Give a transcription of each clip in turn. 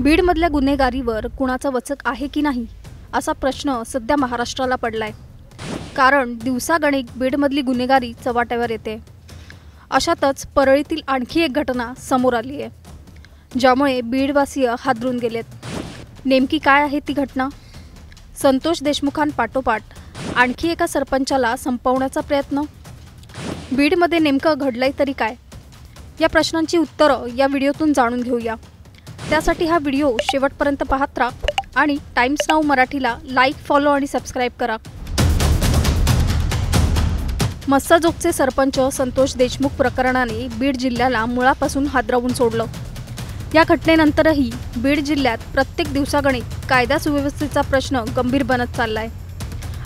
बीडमधल्या गुन्हेगारीवर कुणाचा वचक आहे की नाही असा प्रश्न सध्या महाराष्ट्राला पडलाय। कारण दिवसागणिक बीडमधली गुन्हेगारी चव्हाट्यावर येते। अशातच परळीतील आणखी एक घटना समोर आली आहे, ज्यामुळे बीडवासीय हादरून गेलेत। नेमकी काय आहे ती घटना? संतोष देशमुखांपाठोपाठ आणखी एका सरपंचाला संपवण्याचा प्रयत्न। बीडमध्ये नेमकं घडलंय तरी काय? या प्रश्नांची उत्तरं या व्हिडिओतून जाणून घेऊया। त्यासाठी हा व्हिडिओ शेवटपर्यंत पाहत राहा आणि टाइम्स नाऊ मराठीला लाईक, फॉलो आणि सबस्क्राइब करा। मस्साजोगचे सरपंच संतोष देशमुख प्रकरणाने बीड जिल्ह्याला मुळापासून हादरवून सोडलं। या घटनेनंतरही बीड जिल्ह्यात प्रत्येक दिवसागणिक कायदा सुव्यवस्थेचा प्रश्न गंभीर बनत चाललाय।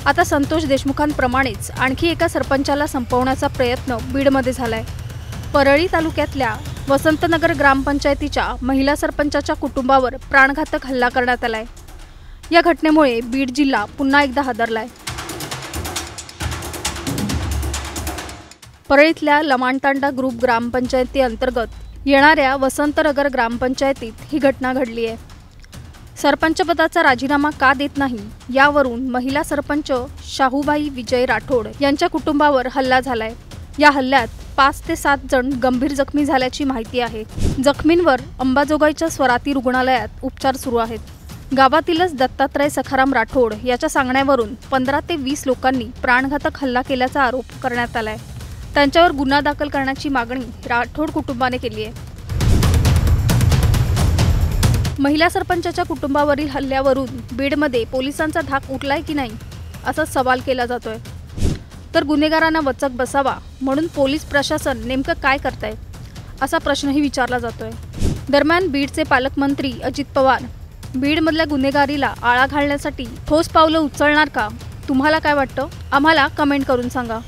आता संतोष देशमुखांप्रमाणेच आणखी एका सरपंचाला संपवण्याचा प्रयत्न बीडमध्ये झालाय। परळी तालुक्यातल्या वसंतनगर ग्रामपंचायतीच्या महिला सरपंचाच्या कुटुंबावर प्राणघातक हल्ला करण्यात आलाय। या घटनेमुळे बीड जिल्हा पुन्हा एकदा हादरलाय। परळीतल्या लमाणतांडा ग्रुप ग्रामपंचायती अंतर्गत येणाऱ्या वसंतनगर ग्रामपंचायतीत ही घटना घडली आहे। सरपंचपदाचा राजीनामा का देत नाही यावरून महिला सरपंच शाहूबाई विजय राठोड यांच्या कुटुंबावर हल्ला झालाय। या हल्ल्यात 5 ते 7 जण गंभीर जखमी झाल्याची माहिती आहे। जखमींवर अंबाजोगाईच्या स्वराती रुग्णालयात उपचार सुरू आहेत। गावातीलच दत्तात्रय सखाराम राठोड याच्या सांगण्यावरून 15 ते 20 लोकांनी प्राणघातक हल्ला केल्याचा आरोप करण्यात आलाय। त्यांच्यावर गुन्हा दाखल करण्याची मागणी राठोड कुटुंबाने केली आहे। महिला सरपंचाच्या कुटुंबावरील हल्ल्यावरून बीडमध्ये पोलिसांचा धाक उठलाय की नाही असा सवाल केला जातोय। तर गुन्हेगारांना वचक बसावा म्हणून पोलीस प्रशासन नेमकं काय करतंय असा प्रश्नही विचारला जातोय। दरम्यान बीडचे पालकमंत्री अजित पवार बीडमधल्या गुन्हेगारीला आळा घालण्यासाठी ठोस पावलं उचलणार का? तुम्हाला काय वाटतं? आम्हाला कमेंट करून सांगा।